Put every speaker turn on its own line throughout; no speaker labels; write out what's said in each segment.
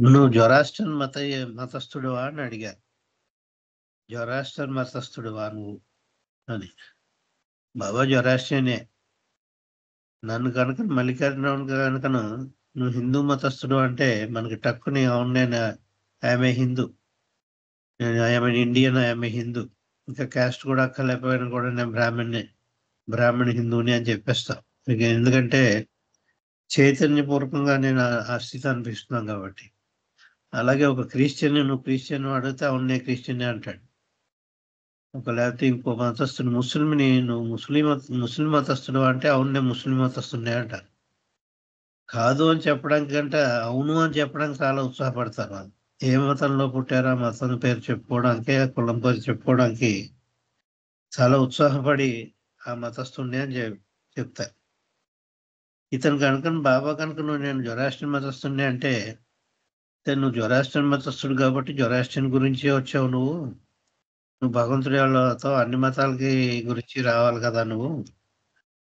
నువ్వు జొరాస్ట్రన్ మతస్థుడివా అని అడిగారు. జొరాస్ట్రన్ మతస్థుడివా నువ్వు అని. బాబా జొరాస్ట్రియనే. నన్ను కనుక మల్లికార్జున కనుకను నువ్వు హిందూ మతస్థుడు అంటే మనకి టక్కుని అవును నేను ఆమె హిందూ, నేను ఆమె ఇండియన్, ఆమె హిందూ, ఇంకా క్యాస్ట్ కూడా అక్కర్లేకపోయినా కూడా నేను బ్రాహ్మణ హిందువుని అని చెప్పేస్తాం. ఇక ఎందుకంటే చైతన్యపూర్వకంగా నేను ఆ స్థితి అనిపిస్తున్నాను కాబట్టి. అలాగే ఒక క్రిస్టియన్ నువ్వు క్రిస్టియన్ అడిగితే అవును నేను క్రిస్టియన్ అంటాడు. లేకపోతే ఇంకో మతస్థుడు ముస్లింని నువ్వు ముస్లిం మతస్థుడు అంటే అవును నేను ముస్లిం మతస్థుడినే అంటారు. కాదు అని చెప్పడానికి కంటే అవును అని చెప్పడానికి చాలా ఉత్సాహపడతారు వాళ్ళు. ఏ మతంలో పుట్టారో ఆ మతం పేరు చెప్పుకోవడానికి, ఆ కులం పేరు చెప్పుకోవడానికి చాలా ఉత్సాహపడి ఆ మతస్థుడిని అని చెప్తారు. ఇతను కనుక బాబా కనుక నేను జొరాస్ట్రియన్ మతస్థుడిని అంటే నువ్వు జొరాస్ట్రియన్ మతస్థుడు కాబట్టి జొరాస్ట్రియన్ గురించి వచ్చావు నువ్వు భగవంతుడి వాళ్ళతో అన్ని మతాలకి గురించి రావాలి కదా నువ్వు.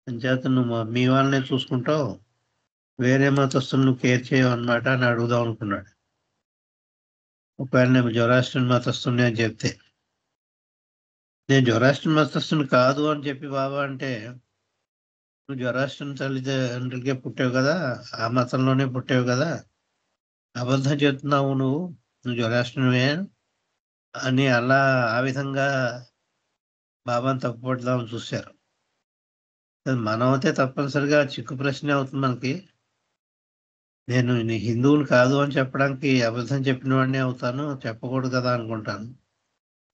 అంచేత నువ్వు మీ వాళ్ళనే చూసుకుంటావు, వేరే మతస్థులు నువ్వు కేర్ చేయవు అన్నమాట అని అడుగుదాం అనుకున్నాడు. ఒకవేళ నేను జొరాస్ట్రియన్ మతస్థుని అని చెప్తే, నేను జొరాస్ట్రియన్ మతస్థుని కాదు అని చెప్పి బాబా అంటే నువ్వు జొరాస్ట్రియన్ తల్లిదండ్రులకే పుట్టావు కదా, ఆ మతంలోనే పుట్టావు కదా, అబద్ధం చెప్తున్నావు నువ్వు జొరాస్ట్రియన్వే అని అలా ఆ విధంగా బాబాని తప్పుపడదామని చూశారు. మనం అయితే తప్పనిసరిగా చిక్కు ప్రశ్నే అవుతుంది మనకి. నేను నీ హిందువులు కాదు అని చెప్పడానికి అబద్ధం చెప్పిన వాడినే అవుతాను, చెప్పకూడదు కదా అనుకుంటాను.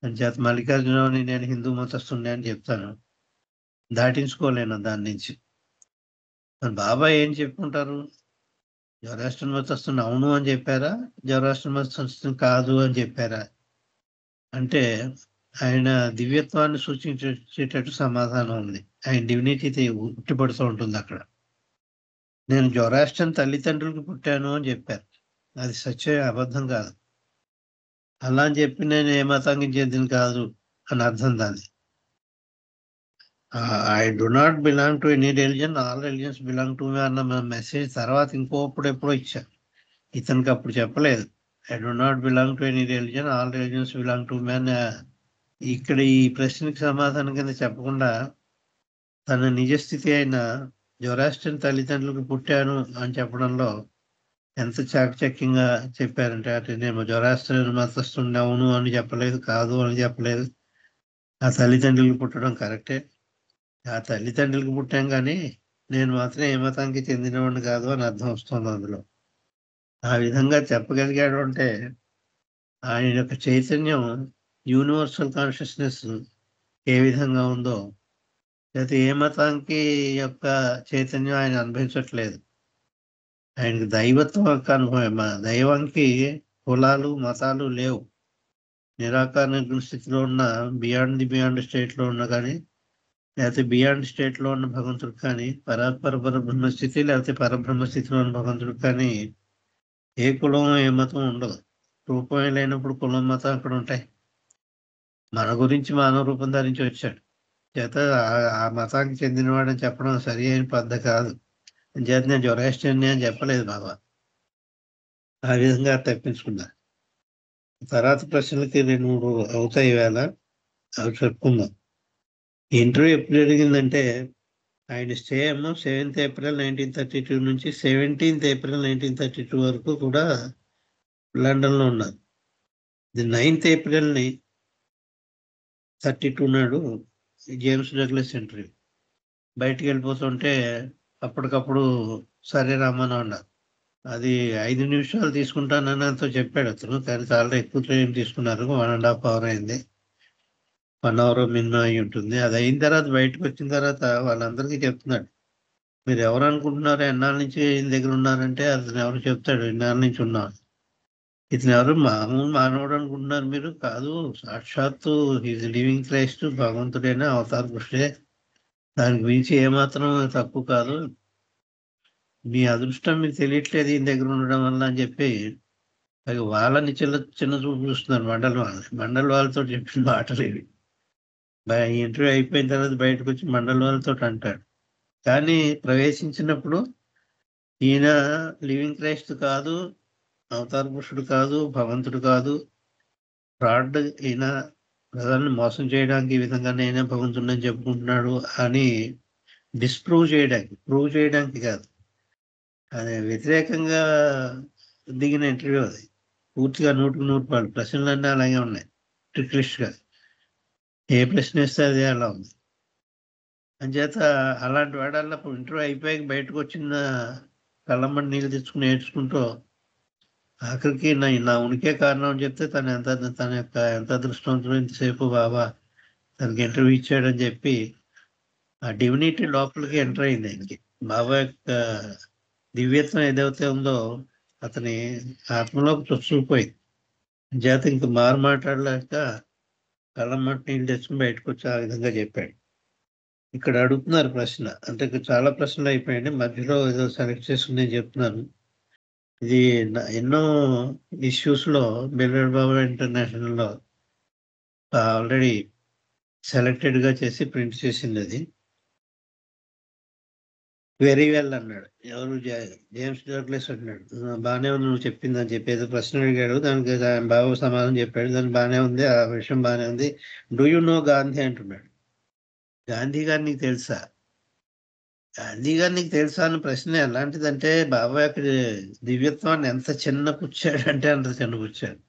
అంచేత మల్లికార్జునని నేను హిందూ మతస్థుడిని అని చెప్తాను, దాటించుకోలేను దాని నుంచి. మరి బాబా ఏం చెప్పుకుంటారు? జొరాస్ట్రియన్ మతస్థుని అవును అని చెప్పారా, జొరాస్ట్రియన్ మతస్థుని కాదు అని చెప్పారా అంటే ఆయన దివ్యత్వాన్ని సూచించేటట్టు సమాధానం ఉంది. ఆయన డివినిటీ ఉట్టిపడుతూ ఉంటుంది అక్కడ. నేను జొరాస్ట్రియన్ తల్లిదండ్రులకు పుట్టాను అని చెప్పారు. అది సత్యం, అబద్ధం కాదు. అలా అని చెప్పి నేను ఏ మతానికి చెందిన కాదు అని అర్థం దాన్ని. I do not belong to any religion, all religions belong to me అన్న మెసేజ్ తర్వాత ఇంకోప్పుడు ఎప్పుడో ఇచ్చా. ఇతనికి అప్పుడు చెప్పలేదు. I do not belong to any religion, all religions belong to me అని ఇక్కడ ఈ ప్రశ్నకి సమాధానం కింద చెప్పకుండా తన నిజస్థితి అయిన జొరాస్ట్రియన్ తల్లిదండ్రులకు పుట్టాను అని చెప్పడంలో ఎంత చాకచక్యంగా చెప్పారంటే, అంటే నేను జొరాస్ట్రియన్ మతస్థుడిని అవును అని చెప్పలేదు, కాదు అని చెప్పలేదు. ఆ తల్లిదండ్రులకు పుట్టడం కరెక్టే. ఆ తల్లిదండ్రులకు పుట్టాం కానీ నేను మాత్రం ఏ మతానికి చెందినవాడిని కాదు అని అర్థం వస్తుంది అందులో. ఆ విధంగా చెప్పగలిగాడు అంటే ఆయన యొక్క చైతన్యం, యూనివర్సల్ కాన్షియస్నెస్ ఏ విధంగా ఉందో, లేకపోతే ఏ మతానికి యొక్క చైతన్యం ఆయన అనుభవించట్లేదు. ఆయనకి దైవత్వం యొక్క అనుభవం. దైవానికి కులాలు మతాలు లేవు. నిరాకార నిర్గుణ స్థితిలో ఉన్న బియాండ్ స్టేట్లో ఉన్న కానీ, లేకపోతే బియాండ్ స్టేట్లో ఉన్న భగవంతుడికి కానీ, పరబ్రహ్మ స్థితి లేకపోతే పరబ్రహ్మ స్థితిలో ఉన్న భగవంతుడికి కానీ ఏ కులం ఏ మతం ఉండదు. రూపమే లేనప్పుడు కులం మతం అక్కడ ఉంటాయి. మన గురించి మానవ రూపం ధరించి వచ్చాడు చేత ఆ మతానికి చెందినవాడని చెప్పడం సరి అయిన పద్ధతి కాదు. చేత నేను జొరాస్ట్రియన్ అని చెప్పలేదు బాబా. ఆ విధంగా తప్పించుకున్నా. తర్వాత ప్రశ్నలకి 2-3 అవుతాయి వేళ, అవి చెప్పుకుందాం. ఇంటర్వ్యూ ఎప్పుడు జరిగిందంటే ఆయన స్టే ఏమో 7th ఏప్రిల్ 1932 నుంచి 17th ఏప్రిల్ 1932 వరకు కూడా లండన్లో ఉన్నారు. ది 9th ఏప్రిల్ని 32 నాడు జేమ్స్ డగ్లస్ ఇంటర్వ్యూ. బయటికి వెళ్ళిపోతుంటే అప్పటికప్పుడు సరే రమ్మని అన్నారు. అది 5 నిమిషాలు తీసుకుంటానని అంతా చెప్పాడు అతను, కానీ చాలా ఎక్కువ టైం తీసుకున్నారు. 1.5 hour అయింది. 1 hour మినిమం అయి ఉంటుంది. అది అయిన తర్వాత బయటకు వచ్చిన తర్వాత వాళ్ళందరికీ చెప్తున్నాడు, మీరు ఎవరు అనుకుంటున్నారు, ఎన్నాళ్ళ నుంచి ఈయన దగ్గర ఉన్నారంటే అతను ఎవరు చెప్తాడు, ఎన్నాళ్ళ నుంచి ఉన్నాను. ఇతను ఎవరు మామూలు మానవుడు అనుకుంటున్నారు మీరు, కాదు సాక్షాత్తు ఈజ్ లివింగ్ క్రైస్ట్, భగవంతుడైనా అవతార పురుషుడే, దానికి మించి ఏమాత్రం తక్కువ కాదు. మీ అదృష్టం మీకు తెలియట్లేదు ఈయన దగ్గర ఉండడం వల్ల అని చెప్పి వాళ్ళని చిన్న చూపు చూస్తున్నారు. మండలి వాళ్ళతో చెప్పిన మాటలు ఇవి. ఇంటర్వ్యూ అయిపోయిన తర్వాత బయటకు వచ్చి మండలి వాళ్ళతో అంటాడు. కానీ ప్రవేశించినప్పుడు ఈయన లివింగ్ క్రైస్ట్ కాదు, అవతార పురుషుడు కాదు, భగవంతుడు కాదు, ఫ్రాడ్. ఈయన ప్రజల్ని మోసం చేయడానికి ఈ విధంగా నేనే భగవంతుడని చెప్పుకుంటున్నాడు అని ప్రూవ్ చేయడానికి కాదు. అది వ్యతిరేకంగా దిగిన ఇంటర్వ్యూ అది. పూర్తిగా 100% ప్రశ్నలన్నీ అలాగే ఉన్నాయి. ట్రిక్లిష్గా ఏ ప్రశ్న ఇస్తే అదే అలా ఉంది. అంచేత అలాంటి వాడల్లా ఇంటర్వ్యూ అయిపోయాక బయటకు వచ్చిన కళ్ళమ్మని నీళ్ళు తెచ్చుకుని ఏడ్చుకుంటూ ఆఖరికి నా ఉనికే కారణం అని చెప్తే తన యొక్క ఎంత అదృష్టవంతుడు, ఇంతసేపు బాబా తనకి ఇంటర్వ్యూ ఇచ్చాడని చెప్పి ఆ డివినిటీ లోపలికి ఎంటర్ అయింది ఆయనకి. బాబా యొక్క దివ్యత్వం ఏదైతే ఉందో అతని ఆత్మలోకి చొచ్చుకుపోయింది. చేత ఇంక మాట్లాడలేక కళ్ళమ్మటి నీళ్ళు తెచ్చుకుని బయటకు వచ్చి ఆ విధంగా చెప్పాడు. ఇక్కడ అడుగుతున్నారు ప్రశ్న, అంటే ఇక్కడ చాలా ప్రశ్నలు అయిపోయాయండి. మధ్యలో ఏదో సెలెక్ట్ చేసుకుని నేను చెప్తున్నాను. ఇది ఎన్నో ఇష్యూస్లో బెల్లూరు బాబా ఇంటర్నేషనల్లో ఆల్రెడీ సెలెక్టెడ్గా చేసి ప్రింట్ చేసింది. అది వెరీ వెల్ అన్నాడు. ఎవరు జేమ్స్ డగ్లస్ అన్నాడు. బాగానే ఉంది నువ్వు చెప్పింది అని చెప్పి ఏదో ప్రశ్న అడిగాడు. దానికి బాబా సమాధానం చెప్పాడు. దానికి బాగానే ఉంది, ఆ విషయం బాగానే ఉంది. డూ యు నో గాంధీ అంటున్నాడు. గాంధీ గారు నీకు తెలుసా? గాంధీ గారు నీకు తెలుసా అని ప్రశ్న ఎలాంటిదంటే, బాబా యొక్క దివ్యత్వాన్ని ఎంత చిన్నపుచ్చాడంటే అంత చిన్నపుచ్చాడు.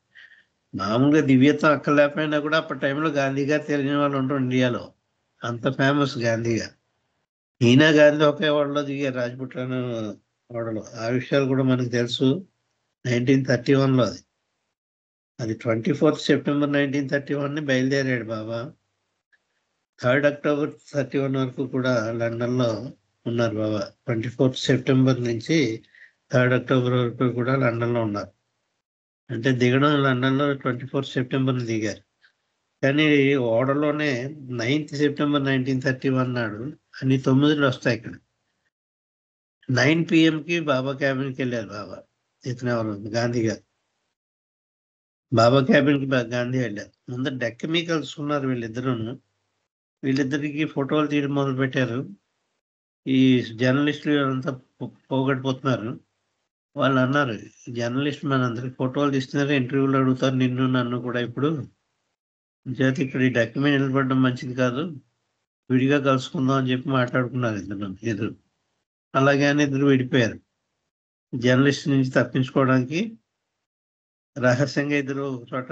మామూలుగా దివ్యత్వం అక్కర్లేకపోయినా కూడా అప్పటి టైంలో గాంధీ గారు తెలియని వాళ్ళు ఉంటారు ఇండియాలో. అంత ఫేమస్ గాంధీ గారు. ఈయన గాంధీ ఒకే ఓడలో దిగారు, రాజ్పుట్రాను ఓడలో. ఆ విషయాలు కూడా మనకు తెలుసు. 1931లో అది 24th సెప్టెంబర్ 1931 బయలుదేరాడు బాబా. 3rd అక్టోబర్ 31 వరకు కూడా లండన్లో ఉన్నారు బాబా. 24th సెప్టెంబర్ నుంచి 3rd అక్టోబర్ వరకు కూడా లండన్లో ఉన్నారు. అంటే దిగడం లండన్లో 24th సెప్టెంబర్ దిగారు. కానీ ఓడలోనే 9th సెప్టెంబర్ 1931 నాడు అన్ని 9 వస్తాయి ఇక్కడ. 9 PM బాబా క్యాబిన్కి వెళ్ళారు బాబా. ఇతను ఎవరు? గాంధీ గారు. బాబా క్యాబిన్కి గాంధీ వెళ్ళారు. ముందర డెక్క మీద కలుసుకున్నారు వీళ్ళిద్దరూను. వీళ్ళిద్దరికి ఫోటోలు తీయడం మొదలు పెట్టారు. ఈ జర్నలిస్టులు అంతా పోగొట్టుపోతున్నారు. వాళ్ళు అన్నారు, జర్నలిస్ట్ మనందరికి ఫోటోలు తీస్తున్నారు, ఇంటర్వ్యూలు అడుగుతారు నిన్ను నన్ను కూడా. ఇప్పుడు చేత ఇక్కడ ఈ డెక్క మీద నిలబడడం మంచిది కాదు, విడిగా కలుసుకుందాం అని చెప్పి మాట్లాడుకున్నారు ఇద్దరు. అలాగే అని ఇద్దరు విడిపోయారు. జర్నలిస్ట్ నుంచి తప్పించుకోవడానికి రహస్యంగా ఇద్దరు ఒక చోట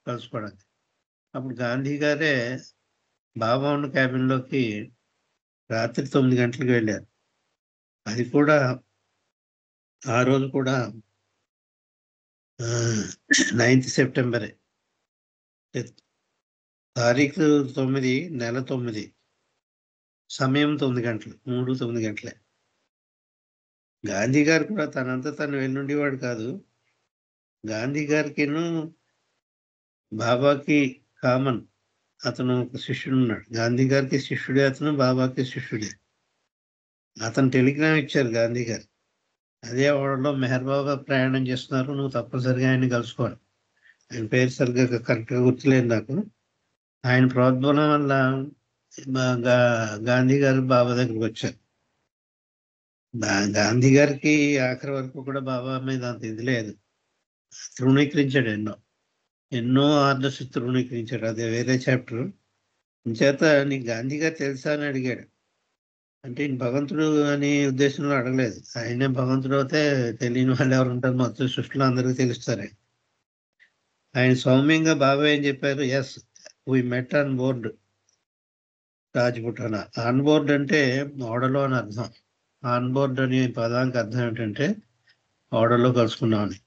కలుసుకోవడానికి. అప్పుడు గాంధీ గారే బాబా ఉన్న క్యాబిన్లోకి రాత్రి 9 గంటలకు వెళ్ళారు. అది కూడా ఆ రోజు కూడా 9th సెప్టెంబరే. తారీఖు 9, నెల 9, సమయం 9 గంటలు, 9 గంటలే. గాంధీ గారు కూడా తనంతా తను వెళ్ళుండేవాడు కాదు. గాంధీ గారికిను బాబాకి కామన్. అతను ఒక శిష్యుడు ఉన్నాడు. గాంధీ గారికి శిష్యుడే అతను, బాబాకి శిష్యుడే. అతను టెలిగ్రామ్ ఇచ్చారు గాంధీ గారు. అదే ఓడలో మెహర్ బాబా ప్రయాణం చేస్తున్నారు, నువ్వు తప్పనిసరిగా ఆయన్ని కలుసుకోవాలి. ఆయన పేరు సరిగ్గా కరెక్ట్గా గుర్తులేదు నాకు. ఆయన ప్రోద్బలం వల్ల గాంధీ గారు బాబా దగ్గరికి వచ్చారు. గాంధీ గారికి ఆఖరి వరకు కూడా బాబా మీద అంత ఇది లేదు. తృణీకరించాడు ఎన్నో ఆర్డర్స్ తృణీకరించాడు. అదే వేరే చాప్టర్. చేత నీకు గాంధీ గారు తెలుసా అని అడిగాడు. అంటే భగవంతుడు అనే ఉద్దేశంలో అడగలేదు. ఆయనే భగవంతుడు అయితే తెలియని వాళ్ళు ఎవరు ఉంటారు, మొత్తం సృష్టిలో అందరికీ తెలుస్తారే. ఆయన సౌమ్యంగా బాబా ఏం చెప్పారు, yes we met on board Rajputana. On board అంటే ఓడలో అని అర్థం. ఆన్ బోర్డ్ అనే పదానికి అర్థం ఏంటంటే ఓడలో కలుసుకున్నామని.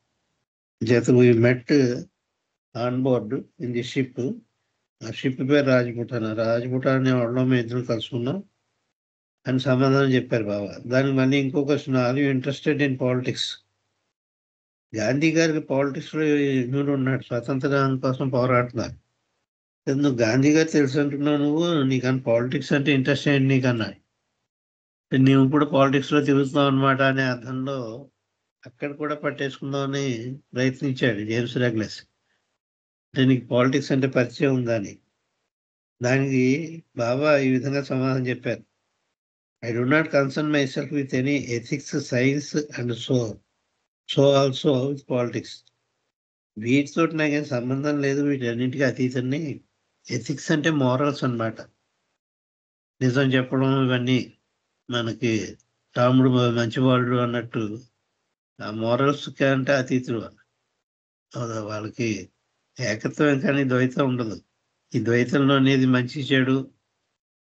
చేత we met on board in the ship. ఆ షిప్ పేరు రాజ్పుటానా. రాజ్పుటానా అనే ఓడలో మేము ఇద్దరు కలుసుకున్నాం అని సమాధానం చెప్పారు బాబా. దానికి మళ్ళీ ఇంకో question, are you interested in politics? Gandhi గారికి పాలిటిక్స్లో ఇన్నుడు ఉన్నాడు, స్వతంత్రం కోసం పోరాడుతున్నారు. నువ్వు గాంధీ గారు తెలుసు అంటున్నావు, నీకు అని పాలిటిక్స్ అంటే ఇంట్రెస్ట్ ఏంటి నీకన్నా, నువ్వు ఇప్పుడు పాలిటిక్స్లో తిరుగుతున్నావు అనమాట అనే అర్థంలో అక్కడ కూడా పట్టేసుకుందామని ప్రయత్నించాడు జేమ్స్ డగ్లస్. అంటే నీకు పాలిటిక్స్ అంటే పరిచయం ఉందని. దానికి బాబా ఈ విధంగా సమాధానం చెప్పారు, I do not concern my self with any ethics, science and so. So also with politics. వీటితో నాకేం సంబంధం లేదు, వీటన్నిటికీ అతీతాన్ని. ఎథిక్స్ అంటే మోరల్స్ అన్నమాట. నిజం చెప్పడం ఇవన్నీ మనకి రాముడు మంచివాడు అన్నట్టు ఆ మోరల్స్ కంటే అతీతులు వాళ్ళకి. ఏకత్వం కానీ ద్వైతం ఉండదు. ఈ ద్వైతంలో అనేది మంచి చెడు,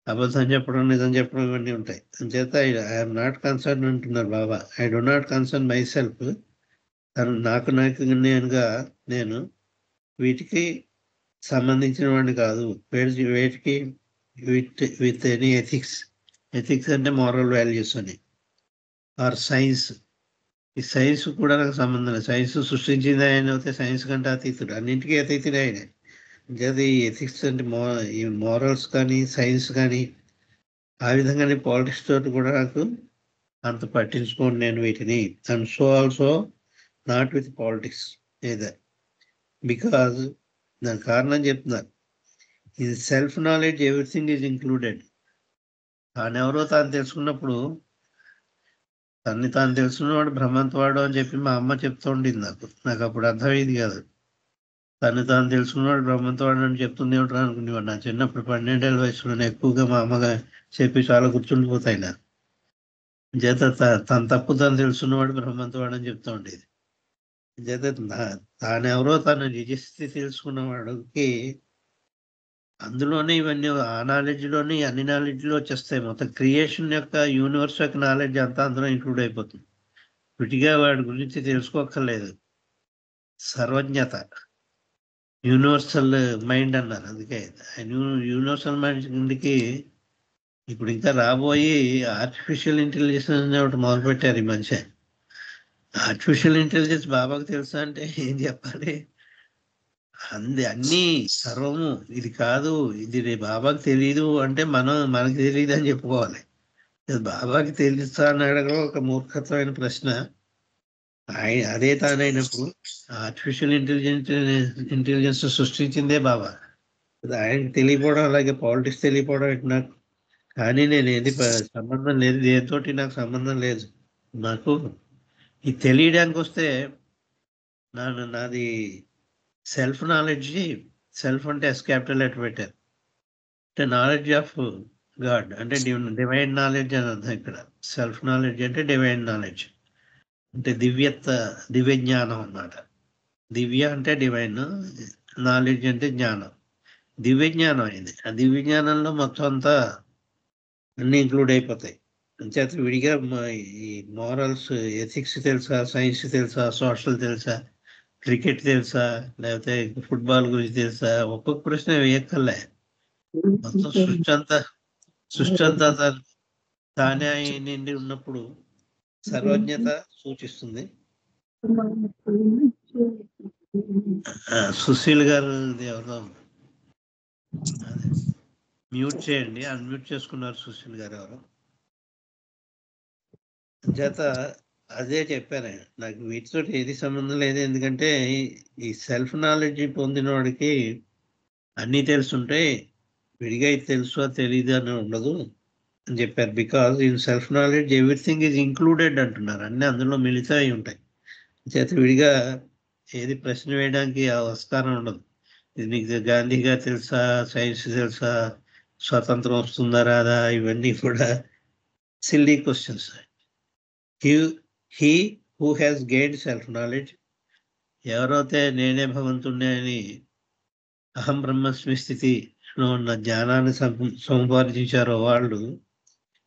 అబద్ధం చెప్పడం నిజం చెప్పడం ఇవన్నీ ఉంటాయి. అంచేత ఐఎమ్ నాట్ కన్సర్న్ అంటున్నారు Baba. I do not concern myself. తను నాకు నేనుగా నేను వీటికి సంబంధించిన వాడిని కాదు. వేటికి విత్ ఎనీ ఎథిక్స్. ఎథిక్స్ అంటే మోరల్ వాల్యూస్ అని, ఆర్ సైన్స్. ఈ సైన్స్ కూడా నాకు సంబంధం లేదు. సైన్స్ సృష్టించింది ఆయన అయితే సైన్స్ కంటే అతీతుడు, అన్నింటికీ అతీతుడే ఆయన. అంచేది ఈ ఎథిక్స్ అంటే ఈ మోరల్స్ కానీ సైన్స్ కానీ ఆ విధంగానే పాలిటిక్స్ తోటి కూడా నాకు అంత పట్టించుకోండి నేను వీటిని. And so also not with politics either. Because దాని కారణం చెప్తున్నారు. ఇది self knowledge, everything is included. తానెవరో తాను తెలుసుకున్నప్పుడు, తన్ని తాను తెలుసుకున్నవాడు బ్రహ్మంతవాడు అని చెప్పి మా అమ్మ చెప్తూ ఉండింది నాకు అప్పుడు అర్థమయ్యేది కాదు. తను తాను తెలుసుకున్నవాడు బ్రహ్మంతవాడు అని చెప్తుంది ఏమిటో అనుకునేవాడు. నా చిన్నప్పుడు 12 ఏళ్ళ వయసులోనే ఎక్కువగా మా అమ్మగా చెప్పి చాలా గుర్తుండిపోతాయి నాకు. చేత తన తప్పు తాను తెలుసుకున్నవాడు బ్రహ్మంతవాడు అని చెప్తూ ఉండేది. చేత తానెవరో తను నిజస్థితి తెలుసుకున్నవాడికి అందులోనే ఇవన్నీ ఆ నాలెడ్జ్లోని అన్ని నాలెడ్జ్లో వచ్చేస్తాయి. మొత్తం క్రియేషన్ యొక్క యూనివర్స్ యొక్క నాలెడ్జ్ అంతా అందులో ఇంక్లూడ్ అయిపోతుంది. విడిగా వాడి గురించి తెలుసుకోక్కర్లేదు. సర్వజ్ఞత, యూనివర్సల్ మైండ్ అన్నారు. అందుకే యూనివర్సల్ మైండ్కి ఇప్పుడు ఇంకా రాబోయి ఆర్టిఫిషియల్ ఇంటెలిజెన్స్ అని ఒకటి మొదలుపెట్టారు ఈ మనిషి. ఆర్టిఫిషియల్ ఇంటెలిజెన్స్ బాబాకు తెలుసా అంటే ఏం చెప్పాలి? అన్నీ సర్వము ఇది కాదు, ఇది బాబాకి తెలియదు అంటే మనకి తెలియదు అని చెప్పుకోవాలి. బాబాకి తెలుసా అని అడగడం ఒక మూర్ఖత్వమైన ప్రశ్న. అదే తానైనప్పుడు ఆర్టిఫిషియల్ ఇంటెలిజెన్స్ సృష్టించిందే బాబా. ఆయనకి తెలియపోవడం, అలాగే పాలిటిక్స్ తెలియపోవడం నాకు. కానీ నేను సంబంధం లేదు, దేనితోటి నాకు సంబంధం లేదు. నాకు ఇది తెలియడానికి వస్తే నాది సెల్ఫ్ నాలెడ్జ్. సెల్ఫ్ అంటే ఎస్ క్యాపిటల్ లెటర్ పెట్టారు. అంటే నాలెడ్జ్ ఆఫ్ గాడ్ అంటే డివైన్ నాలెడ్జ్ అని అర్థం ఇక్కడ. సెల్ఫ్ నాలెడ్జ్ అంటే డివైన్ నాలెడ్జ్, అంటే దివ్య జ్ఞానం అన్నమాట. దివ్య అంటే డివైన్, నాలెడ్జ్ అంటే జ్ఞానం. దివ్య జ్ఞానం అయింది. ఆ దివ్య జ్ఞానంలో మొత్తం అంతా అన్నీ ఇంక్లూడ్ అయిపోతాయి. అంచేత విడిగా ఈ మోరల్స్, ఎథిక్స్ తెలుసా, సైన్స్ తెలుసా, సోషల్ తెలుసా, క్రికెట్ తెలుసా, లేకపోతే ఫుట్బాల్ గురించి తెలుసా, ఒక్కొక్క ప్రశ్న వేయక్కర్లే. మొత్తం సృష్టి అంతా తానే నిండి ఉన్నప్పుడు సర్వజ్ఞత సూచిస్తుంది. సుశీల్ గారు ఎవరో మ్యూట్ చేయండి, అన్మ్యూట్ చేసుకున్నారు సుశీల్ గారు ఎవరు. చేత అదే చెప్పాను, నాకు వీటితో ఏది సంబంధం లేదు. ఎందుకంటే ఈ సెల్ఫ్ నాలెడ్జ్ పొందిన వాడికి అన్నీ తెలుసుంటే విడిగా ఇది తెలుసు తెలియదు అని ఉండదు అని చెప్పారు. Because in self knowledge everything is included అంటున్నారు. అన్నీ అందులో మిళితమై ఉంటాయి. చేత విడిగా ఏది ప్రశ్న వేయడానికి ఆస్కారం ఉండదు. ఇది నీకు గాంధీ గారు తెలుసా, సైన్స్ తెలుసా, స్వతంత్రం వస్తుందా రాదా, ఇవన్నీ కూడా silly questions. He who has gained self knowledge, ఎవరైతే నేనే భగవంతుణ్ణి అని అహం బ్రహ్మస్మి స్థితిలో ఉన్న జ్ఞానాన్ని సంపాదించారో వాళ్ళు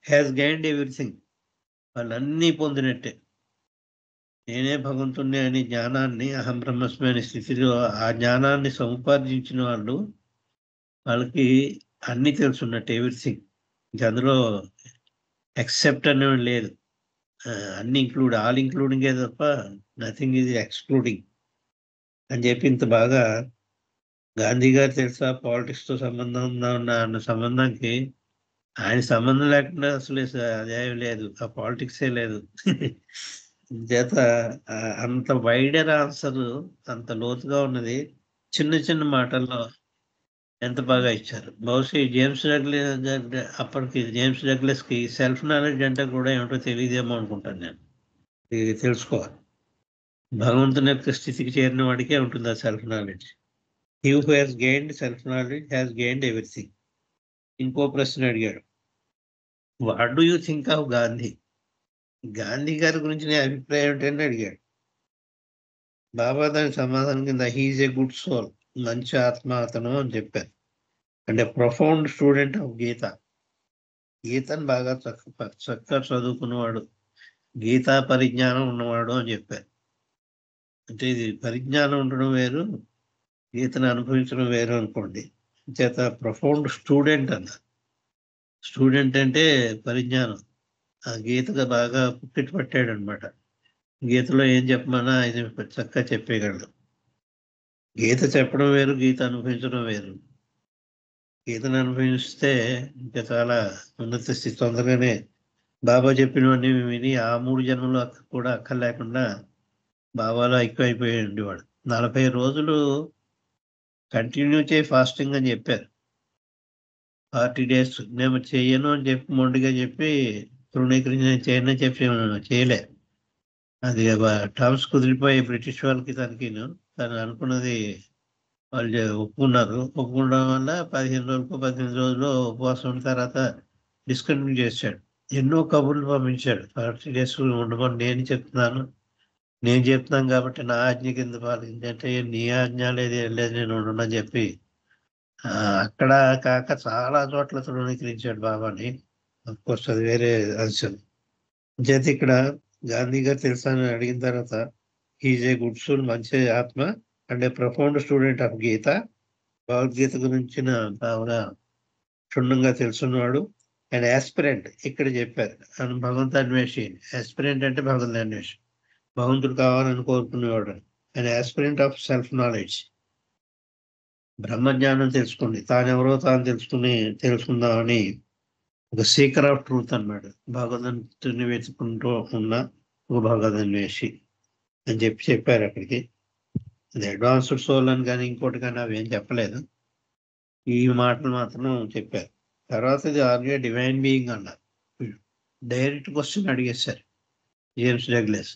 హ్యాస్ గెయిన్డ్ ఎవ్రీథింగ్, వాళ్ళన్నీ పొందినట్టే. నేనే భగవంతుణ్ణి అనే జ్ఞానాన్ని, అహం బ్రహ్మస్మి అనే స్థితిలో ఆ జ్ఞానాన్ని సముపార్జించిన వాళ్ళకి అన్నీ తెలుసున్నట్టు, ఎవ్రీథింగ్. ఇంకా అందులో ఎక్సెప్ట్ అనేవి లేదు. అన్ని ఆల్ ఇంక్లూడింగే తప్ప నథింగ్ ఈజ్ ఎక్స్క్లూడింగ్ అని చెప్పి ఇంత బాగా గాంధీ గారు తెలుసా, పాలిటిక్స్తో సంబంధం ఉందా అన్న సంబంధానికి ఆయన సంబంధం లేకుండా అసలు అదేం లేదు, ఆ పాలిటిక్సే లేదు. చేత అంత వైడర్ ఆన్సర్, అంత లోతుగా ఉన్నది చిన్న చిన్న మాటల్లో ఎంత బాగా ఇచ్చారు. బహుశా అప్పటికి జేమ్స్ డగ్లస్కి సెల్ఫ్ నాలెడ్జ్ అంటే కూడా ఏమిటో తెలియదేమో అనుకుంటాను నేను. ఇది తెలుసుకోవాలి. భగవంతుని యొక్క స్థితికి చేరిన వాడికే ఉంటుంది ఆ self knowledge. He who has gained self knowledge has gained everything. ఇంకో ప్రశ్న అడిగాడు, what do you think of Gandhi? Gandhi గారి గురించి నీ అభిప్రాయం ఏంటని అడిగాడు. బాబా దాని సమాధానం కింద హీఈస్ ఏ గుడ్ సోల్, మంచి ఆత్మ అతను అని చెప్పారు. అంటే ప్రొఫౌండ్ స్టూడెంట్ ఆఫ్ గీత. గీతను బాగా చక్కగా చదువుకున్నవాడు, గీతా పరిజ్ఞానం ఉన్నవాడు అని చెప్పారు. అంటే ఇది పరిజ్ఞానం ఉండడం వేరు, గీతను అనుభవించడం వేరు అనుకోండి. చేత ప్రొఫౌండ్ స్టూడెంట్ అన్న. స్టూడెంట్ అంటే పరిజ్ఞానం. ఆ గీతగా బాగా పుట్టిట్ పట్టాడు అనమాట. గీతలో ఏం చెప్పమన్నా ఆయన చక్కగా చెప్పేయగలడు. గీత చెప్పడం వేరు, గీత అనుభవించడం వేరు. గీతను అనుభవిస్తే ఇంకా చాలా ఉన్నత స్థితి తొందరగానే బాబా చెప్పినవన్నీ విని ఆ 3 జన్మలు కూడా అక్కర్లేకుండా బాబాలో ఎక్కువైపోయి ఉండేవాడు. 40 రోజులు కంటిన్యూ చేయి ఫాస్టింగ్ అని చెప్పారు. 40 days నేను చెయ్యను అని చెప్పి మొండిగా చెప్పి తృణీకరించి చేయను చెప్పి చేయలే. అది టర్మ్స్ కుదిరిపోయి బ్రిటిష్ వాళ్ళకి తను అనుకున్నది వాళ్ళు ఒప్పుకున్నారు. ఒప్పుకోవడం వల్ల 15 రోజులకు 18 రోజులు ఉపవాసం ఉన్న తర్వాత డిస్కంటిన్యూ చేశాడు. ఎన్నో కబుర్లు పంపించాడు. 40 days ఉండమని నేను చెప్తున్నాను కాబట్టి నా ఆజ్ఞ కింద పాలించంటే నీ ఆజ్ఞ లేదు ఏం లేదు నేను ఉండనని చెప్పి అక్కడ కాక చాలా చోట్ల తృణీకరించాడు బాబాని. అఫ్కోర్స్ అది వేరే అంశం. చేతి ఇక్కడ గాంధీ గారు తెలుసా అని అడిగిన తర్వాత ఈజ్ ఏ గుడ్ సోల్, మంచి ఆత్మ and a profound student of Gita. Bhagavad Gita గురించిన బాగా క్షుణ్ణంగా తెలుసున్నవాడు. అండ్ యాస్పిరెంట్ ఇక్కడ చెప్పారు భగవంతు అన్వేషి. యాస్పిరెంట్ అంటే భగవంతు అన్వేషి, భగవంతుడు కావాలని కోరుకునేవాడు. And aspirant of self knowledge, బ్రహ్మజ్ఞానం తెలుసుకోండి, తానెవరో తాను తెలుసుకుందామని ఒక సీకర్ ఆఫ్ ట్రూత్ అన్నాడు. భగవంతుని వెతుకుంటూ ఉన్న ఒక భగవదన్వేషి అని చెప్పారు అక్కడికి. అది అడ్వాన్స్డ్ సోల్ అని కానీ ఇంకోటి కానీ అవి ఏం చెప్పలేదు. ఈ మాటలు మాత్రం చెప్పారు. తర్వాత ఇది ఆర్గ్యూ డివైన్ బీయింగ్ అన్నారు. డైరెక్ట్ క్వశ్చన్ అడిగేశారు జేమ్స్ డగ్లస్.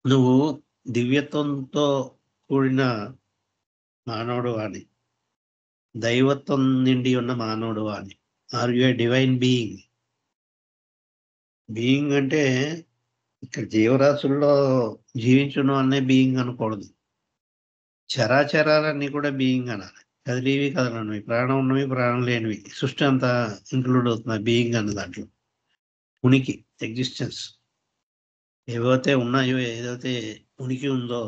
నువ్వు దివ్యత్వంతో కూడిన మానవుడు అని, దైవత్వం నిండి ఉన్న మానవుడు అని. Are you a divine being? Being అంటే ఇక్కడ జీవరాశుల్లో జీవించడం అనే బీయింగ్ అనకూడదు. చరాచరాలన్నీ కూడా బీయింగ్ అనాలి. కదిలేవి కదలనివి, ప్రాణం ఉన్నవి ప్రాణం లేనివి, సృష్టి అంతా ఇంక్లూడ్ అవుతుంది బీయింగ్ అన్న దాంట్లో. ఉనికి, ఎగ్జిస్టెన్స్ ఏవైతే ఉన్నాయో, ఏదైతే ఉనికి ఉందో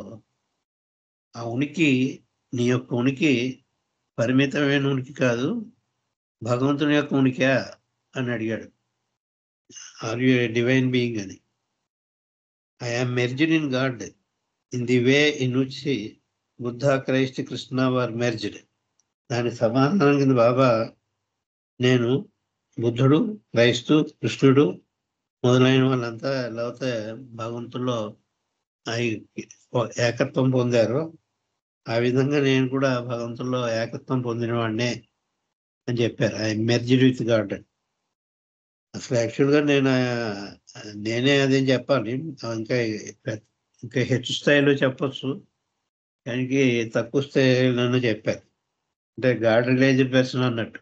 ఆ ఉనికి, నీ యొక్క ఉనికి పరిమితమైన ఉనికి కాదు, భగవంతుని యొక్క ఉనికా అని అడిగాడు. Are you a divine being అని. I am merged in God in the way in which Buddha, Christ, Krishna were merged. దాని సమాధానం కింద బాబా నేను బుద్ధుడు, క్రైస్తు, కృష్ణుడు మొదలైన వాళ్ళంతా ఎలా అయితే భగవంతుల్లో ఏకత్వం పొందారో ఆ విధంగా నేను కూడా భగవంతుల్లో ఏకత్వం పొందిన వాడినే అని చెప్పారు. I merged with God. అసలు యాక్చువల్గా నేనే అదేం చెప్పాలి, ఇంకా ఇంకా హెచ్చు స్థాయిలో చెప్పచ్చు, దానికి తక్కువ స్థాయిలోనూ చెప్పారు. అంటే గాడ్ రిలేటెడ్ పర్సన్ అన్నట్టు,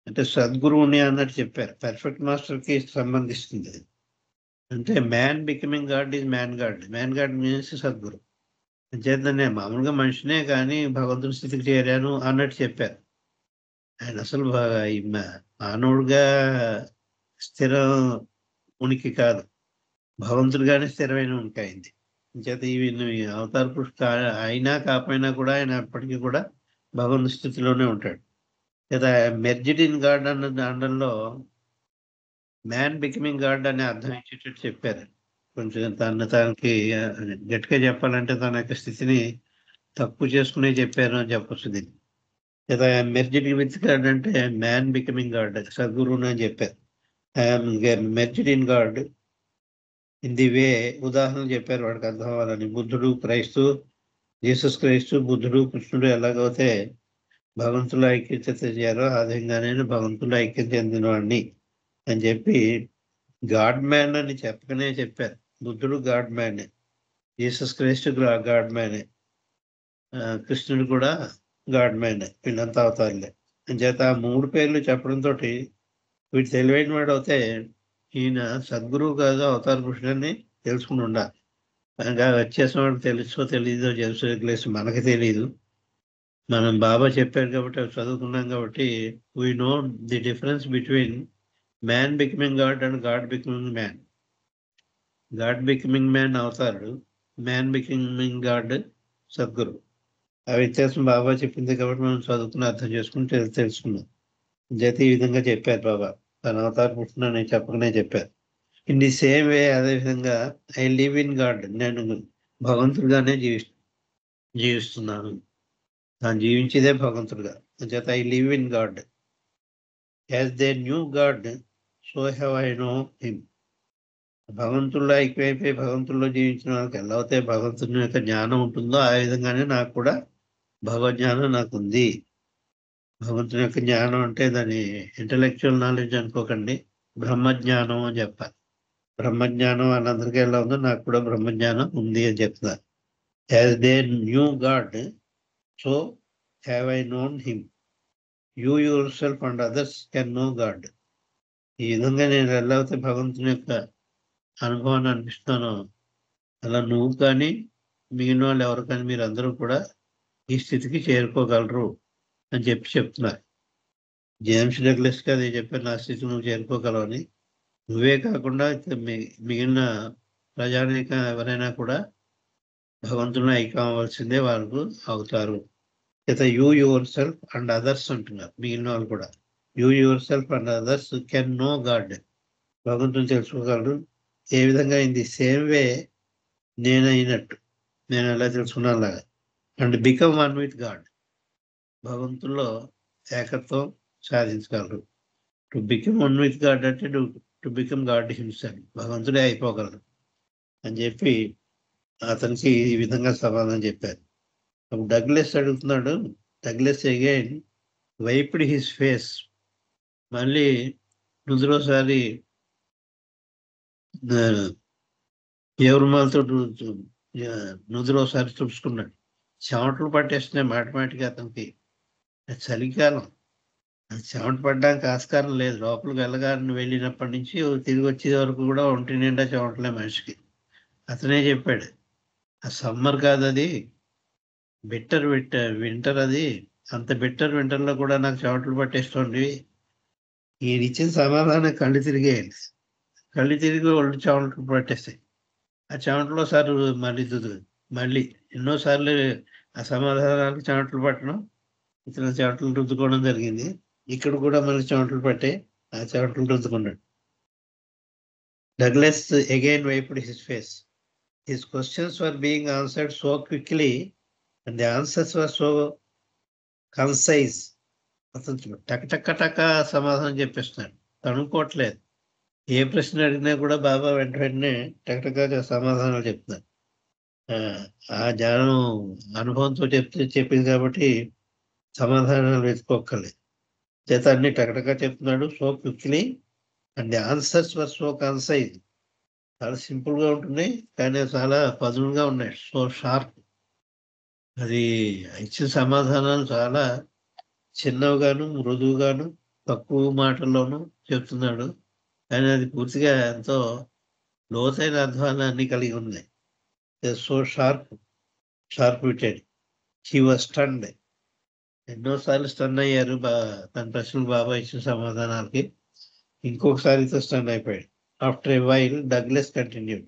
అంటే సద్గురువుని అన్నట్టు చెప్పారు. పర్ఫెక్ట్ మాస్టర్కి సంబంధిస్తుంది. అంటే man becoming god is man god. Man god means Sadguru. అంచేతనే మామూలుగా మనిషినే కానీ భగవంతుని స్థితికి చేరాను అన్నట్టు చెప్పారు. ఆయన అసలు మానవుడిగా స్థిర ఉనికి కాదు, భగవంతుడిగానే స్థిరమైన ఉనికి అయింది. అంచేత ఇవి అవతార పురుషుడు అయినా కాకపోయినా కూడా ఆయన అప్పటికీ కూడా భగవంతు స్థితిలోనే ఉంటాడు. లేదా మెర్జ్డ్ ఇన్ గాడ్ అన్న దాంట్లో మ్యాన్ బికమింగ్ గాడ్ అనే అర్థం ఇచ్చేటట్టు చెప్పారు. కొంచెం తనకి గట్టిగా చెప్పాలంటే తన యొక్క స్థితిని తక్కువ చేసుకునే చెప్పారు అని చెప్పచ్చు దీన్ని. లేదా మెర్జ్డ్ విత్ గాడ్ అంటే మ్యాన్ బికమింగ్ గాడ్, సద్గురువుని అని చెప్పారు. Merged in God in the వే, ఉదాహరణ చెప్పారు వాడికి అర్థం అవ్వాలని. బుద్ధుడు, క్రైస్తు, జీసస్ క్రైస్తు, బుద్ధుడు, కృష్ణుడు ఎలాగైతే భగవంతులు ఐక్యత చేయారో ఆ విధంగానే భగవంతులు ఐక్యత చెందిన వాడిని అని చెప్పి గాడ్ మ్యాన్ అని చెప్పకనే చెప్పారు. బుద్ధుడు God man. Jesus Christ God మ్యానే, కృష్ణుడు కూడా గాడ్ మ్యానే, వీళ్ళంతా అవతారులే. అంచేత ఆ 3 పేర్లు చెప్పడంతో వీడు తెలివైన వాడు అవుతే ఈయన సద్గురువు కాదు అవతార పురుషుడని తెలుసుకుని ఉండాలి. ఇంకా వచ్చేసిన వాడికి తెలుసో తెలీదో తెలుసు మనకి తెలీదు. మనం బాబా చెప్పారు కాబట్టి అవి చదువుకున్నాం కాబట్టి we know the difference between man becoming God and God becoming man. God becoming man అవతారుడు, మ్యాన్ బికమింగ్ గాడ్ సద్గురు. ఆ వ్యత్యాసం బాబా చెప్పింది కాబట్టి మనం చదువుకుని అర్థం చేసుకుని తెలుసుకున్నాం. జత ఈ విధంగా చెప్పారు బాబా, తన అవతార పురుషుడు నేను చెప్పకనే చెప్పారు. ఇన్ ది సేమ్ వే, అదేవిధంగా ఐ లివ్ ఇన్ గాడ్, నేను భగవంతుడిగానే జీవిస్తున్నాను. తాను జీవించేదే భగవంతుడుగా. అంచేత I live in God as they knew God, so have I know him. భగవంతుల్లో ఎక్కువైపోయి భగవంతుల్లో జీవించిన వాళ్ళకి ఎలా అయితే భగవంతుని యొక్క జ్ఞానం ఉంటుందో ఆ విధంగానే నాకు కూడా భగవజ్ఞానం నాకుంది. భగవంతుని యొక్క జ్ఞానం అంటే దాని ఇంటలెక్చువల్ నాలెడ్జ్ అనుకోకండి, బ్రహ్మజ్ఞానం అని చెప్పాలి. బ్రహ్మజ్ఞానం అనందరికీ ఎలా ఉందో నాకు కూడా బ్రహ్మజ్ఞానం ఉంది అని చెప్తున్నారు. As they knew God, so have I known him. You yourself and others can know god. ఈ విధంగా నేను ఎలా అయితే భగవంతుని యొక్క అనుభవాన్ని అనిపిస్తానో అలా నువ్వు కానీ మిగిలిన వాళ్ళు ఎవరు కానీ మీరు అందరూ కూడా ఈ స్థితికి చేరుకోగలరు అని చెప్తున్నారు. జేమ్స్ డగ్లస్కి అది చెప్పారు, నా స్థితి నువ్వు చేరుకోగలవని. నువ్వే కాకుండా మిగిలిన ప్రజానీకం ఎవరైనా కూడా భగవంతుని ఐక్యం అవ్వాల్సిందే, వాళ్ళు అవుతారు. అయితే you yourself and others అంటున్నారు, మిగిలిన వాళ్ళు కూడా you yourself and others can know God. భగవంతుని తెలుసుకోగలరు. ఏ విధంగా ఇన్ ది సేమ్ వే నేనైనట్టు, నేను ఎలా తెలుసుకున్నాను లాగా. And become one with God, భగవంతుల్లో ఏకత్వం సాధించగలరు. To become one with God అంటే టు బికమ్ గాడ్ హిమ్సెల్ఫ్, భగవంతుడే అయిపోగలరు అని చెప్పి అతనికి ఈ విధంగా సమాధానం చెప్పారు. అప్పుడు డగ్లెస్ అడుగుతున్నాడు, డగ్లెస్ అగైన్ వైప్డ్ హిస్ ఫేస్, మళ్ళీ నుదురోసారి ఎవరుమాలతో నుదురోసారి తుడుచుకున్నాడు. చెమటలు పట్టేస్తున్నాయి మాటిమాటికి అతనికి. చలికాలం, చెమట పడ్డానికి ఆస్కారం లేదు. లోపలికి వెళ్ళినప్పటి నుంచి తిరిగి వచ్చే వరకు కూడా ఒంటి నిండా చెమటలే మనిషికి. అతనే చెప్పాడు, ఆ సమ్మర్ కాదు అది, వింటర్ అది. అంత వింటర్లో కూడా నాకు చెమటలు పట్టేస్తుంది. ఈయన ఇచ్చిన సమాధానం కళ్ళు తిరిగి ఒళ్ళు చెమటలు పట్టేస్తాయి. ఆ చెమటలో సార్ మళ్ళీ ఎన్నోసార్లు ఆ సమాధానాలకు చెమటలు పట్టడం, ఇతర చెమటలు రుద్దుకోవడం జరిగింది. ఇక్కడ కూడా మళ్ళీ చెమటలు పట్టే ఆ చెమటలు రుద్దుకున్నాడు. Douglas again wiped his face. His questions were being answered so quickly and the answers were so concise. అతను టక సమాధానం చెప్పేస్తున్నాడు, తనుకోవట్లేదు. ఏ ప్రశ్న అడిగినా కూడా బాబా వెంటనే టకటక సమాధానాలు చెప్తున్నారు. ఆ జ్ఞానం అనుభవంతో చెప్పింది కాబట్టి సమాధానాలు వెతుక్కోక్కర్లేదు. చేత అన్ని టకటక చెప్తున్నాడు, so quickly and the answers were so concise. చాలా సింపుల్గా ఉంటున్నాయి కానీ చాలా పదునుగా ఉన్నాయి, సో షార్ప్. అది ఇచ్చిన సమాధానాలు చాలా చిన్నవిగాను మృదువుగాను తక్కువ మాటల్లోనూ చెప్తున్నాడు, కానీ అది పూర్తిగా ఎంతో లోతైన అర్థాలు అన్ని కలిగి ఉన్నాయి. So sharp witted. He was stunned. ఎన్నోసార్లు స్టన్ అయ్యారు తన ప్రశ్నలు బాబా ఇచ్చిన సమాధానాలకి. ఇంకొకసారితో స్టన్ అయిపోయాడు. After a while Douglas continued.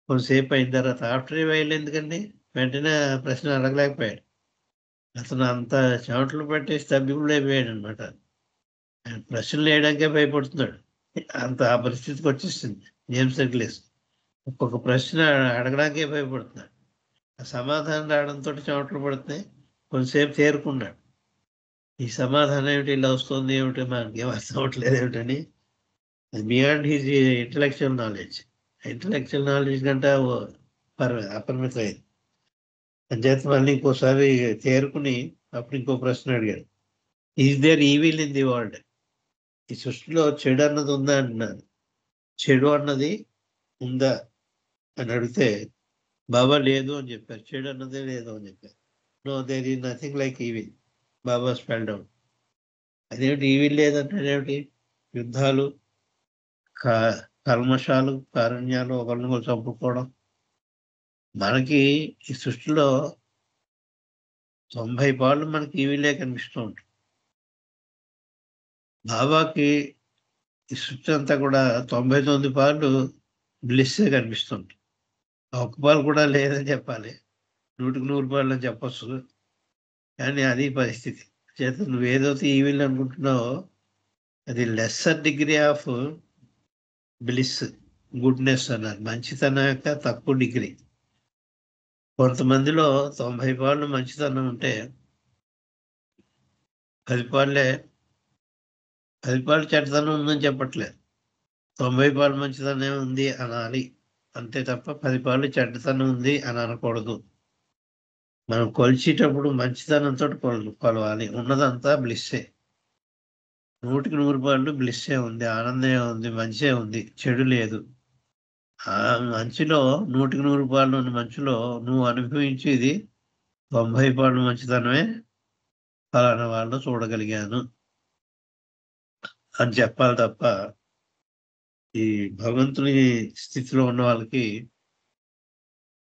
కొంతసేపు అయిన తర్వాత, ఆఫ్టర్ ఏ వైల్ ఎందుకండి, వెంటనే ప్రశ్న అడగలేకపోయాడు. అతను అంత చెమటలు పట్టి స్తబ్దుడైపోయాడు అనమాట. ప్రశ్నలు వేయడానికే భయపడుతున్నాడు. అంత ఆ పరిస్థితికి వచ్చేసింది జేమ్స్ డగ్లస్. ఒక్కొక్క ప్రశ్న అడగడానికే భయపడుతున్నాడు. ఆ సమాధానం రావడంతో చెమటలు పడుతున్నాయి. కొంతసేపు తేరుకున్నాడు. ఈ సమాధానం ఏమిటి ఇలా వస్తుంది, ఏమిటి మనకి ఏం అర్థం అవ్వట్లేదు ఏమిటని. బియాండ్ హిజ్ ఇంటలెక్చువల్ నాలెడ్జ్ కంటే అపరిమితమైంది. అంచేత మళ్ళీ ఇంకోసారి తేరుకుని అప్పుడు ఇంకో ప్రశ్న అడిగాడు, is there evil in the world. ఈ సృష్టిలో చెడు అన్నది ఉందా అంటున్నారు. చెడు అన్నది ఉందా అని అడిగితే బాబా లేదు అని చెప్పారు, చెడు అన్నదే లేదు అని చెప్పారు. No there is nothing like evil, Baba spelled out. అదేమిటి ఈవిల్ లేదంటే యుద్ధాలు, కల్మషాలు, కారుణ్యాలు, ఒకరినొకరు చంపుకోవడం. మనకి ఈ సృష్టిలో 90 పాళ్ళు మనకి ఈవిలే కనిపిస్తూ ఉంటుంది. బాబాకి ఈ సృష్టి అంతా కూడా 99 పాళ్ళు బ్లిస్సే కనిపిస్తుంది. ఒక్క పాలు కూడా లేదని చెప్పాలి, 100కి 100 పాళ్ళు అని చెప్పొచ్చు. కానీ అది పరిస్థితి. చేత నువ్వేదైతే ఈవిల్ అనుకుంటున్నావో అది lesser degree of bliss, goodness అన్నారు, మంచితనం యొక్క తక్కువ డిగ్రీ. కొంతమందిలో 90 పాళ్ళు మంచితనం ఉంటే 10 పాళ్ళే, 10 పాళ్ళు చెడ్డతనం ఉందని చెప్పట్లేదు, 90 పాళ్ళు మంచితనం ఉంది అనాలి అంతే తప్ప 10 పాళ్ళు చెడ్డతనం ఉంది అని అనకూడదు. మనం కొలిచేటప్పుడు మంచితనంతో కొలవాలి. ఉన్నదంతా బ్లిస్సే, 100కి 100 పాళ్ళు బ్లిస్సే ఉంది, ఆనందమే ఉంది, మంచే ఉంది, చెడు లేదు. ఆ మంచిలో 100కి 100 పాళ్ళు ఉన్న మంచిలో నువ్వు అనుభవించేది 90 పాళ్ళు మంచితనమే ఫలానా వాళ్ళు చూడగలిగాను అని చెప్పాలి తప్ప, ఈ భగవంతుని స్థితిలో ఉన్న వాళ్ళకి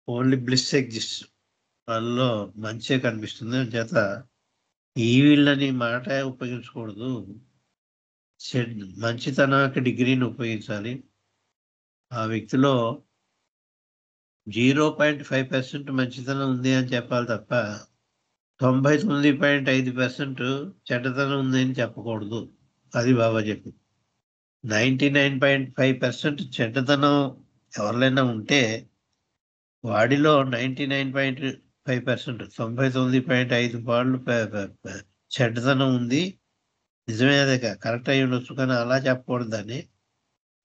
ఓన్లీ బ్లిస్ ఎగ్జిస్ట్, వాళ్ళలో మంచే కనిపిస్తుంది. చేత ఈవిల్ అని మాట ఉపయోగించకూడదు, మంచితనం యొక్క డిగ్రీని ఉపయోగించాలి. ఆ వ్యక్తిలో 0.5% మంచితనం ఉంది అని చెప్పాలి తప్ప 99.5% చెడ్డతనం ఉంది అని చెప్పకూడదు. అది బాబా చెప్పింది. 99.5% చెడ్డతనం ఎవరినైనా ఉంటే వాడిలో 99.5%, 99.5 పాళ్ళు చెడ్డతనం ఉంది. నిజమే, అదే కరెక్ట్ అయి ఉండొచ్చు, కానీ అలా చెప్పకూడదు. దాన్ని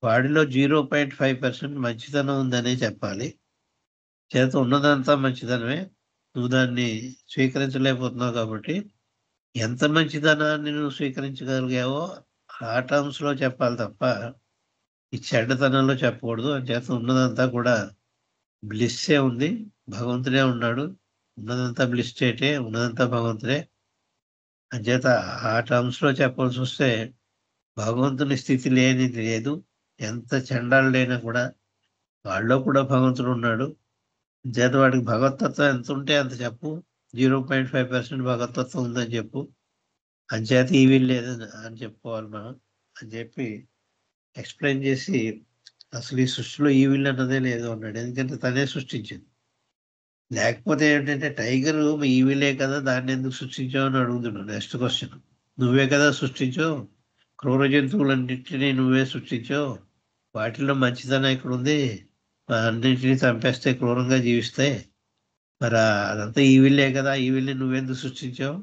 వాడిలో 0.5% మంచితనం ఉందనే చెప్పాలి. చేత ఉన్నదంతా మంచితనమే, నువ్వు దాన్ని స్వీకరించలేకపోతున్నావు కాబట్టి ఎంత మంచితనాన్ని నువ్వు స్వీకరించగలిగావో ఆ టర్మ్స్లో చెప్పాలి తప్ప ఈ చెడ్డతనంలో చెప్పకూడదు. అని చేత ఉన్నదంతా కూడా బ్లిస్సే ఉంది, భగవంతుడే ఉన్నాడు, ఉన్నదంతా బ్లిస్ స్టేటే, ఉన్నదంతా భగవంతుడే. అంచేత ఆ టర్మ్స్లో చెప్పాల్సి వస్తే భగవంతుని స్థితి లేనిది లేదు. ఎంత చండాలుడైనా కూడా వాళ్ళలో కూడా భగవంతుడు ఉన్నాడు. చేత వాడికి భగవతత్వం ఎంత ఉంటే అంత చెప్పు, 0.5% భగవతత్వం ఉందని చెప్పు. అంచేత ఈవిల్ లేదని అని చెప్పుకోవాలి మనం అని చెప్పి ఎక్స్ప్లెయిన్ చేసి, అసలు ఈ సృష్టిలో ఈవిల్ అన్నదే లేదు అన్నాడు. ఎందుకంటే తనే సృష్టించింది. లేకపోతే ఏంటంటే టైగర్ ఈవిలే కదా, దాన్ని ఎందుకు సృష్టించావు అని అడుగుతున్నాడు. నెక్స్ట్ క్వశ్చన్, నువ్వే కదా సృష్టించావు, క్రూర జంతువులన్నింటినీ నువ్వే సృష్టించావు, వాటిలో మంచితనం ఎక్కడుంది, అన్నింటినీ చంపేస్తే క్రూరంగా జీవిస్తాయి, మరి అదంతా ఈవిలే కదా, ఈవిల్ని నువ్వెందుకు సృష్టించావు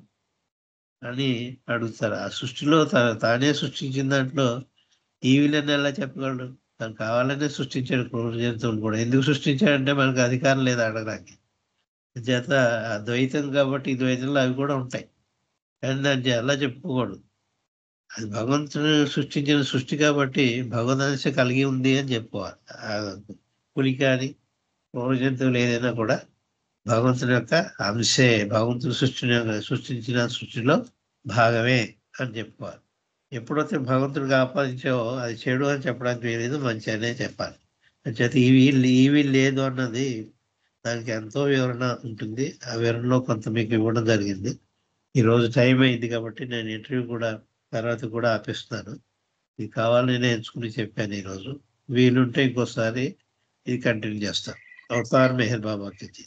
అని అడుగుతారు. ఆ సృష్టిలో తానే సృష్టించిన దాంట్లో ఈవిల్ అని ఎలా చెప్పగలడు? తను కావాలనే సృష్టించాడు క్రూర జంతువులు కూడా. ఎందుకు సృష్టించాడంటే మనకు అధికారం లేదు అడగడానికి. చేత ద్వైతం కాబట్టి ఈ ద్వైతంలో అవి కూడా ఉంటాయి, కానీ దాన్ని అలా చెప్పుకోకూడదు. అది భగవంతుడు సృష్టించిన సృష్టి కాబట్టి భగవద్ కలిగి ఉంది అని చెప్పుకోవాలి. పులి కానీ క్రూర జంతువులు ఏదైనా కూడా భగవంతుని యొక్క అంశే, భగవంతుడు సృష్టించిన సృష్టిలో భాగమే అని చెప్పుకోవాలి. ఎప్పుడైతే భగవంతుడికి ఆపాదించావో అది చెడు అని చెప్పడానికి వీలేదు, మంచి అనే చెప్పాలి. అంచేత ఈవి లేదు అన్నది దానికి ఎంతో వివరణ ఉంటుంది. ఆ వివరణలో కొంత మీకు ఇవ్వడం జరిగింది. ఈరోజు టైం అయింది కాబట్టి నేను ఇంటర్వ్యూ కూడా తర్వాత కూడా ఆపిస్తున్నాను. ఇది కావాలని నేను ఎంచుకుని చెప్పాను ఈరోజు. వీలుంటే ఇంకోసారి ఇది కంటిన్యూ చేస్తాను. అవతార్ మెహర్ బాబాకి.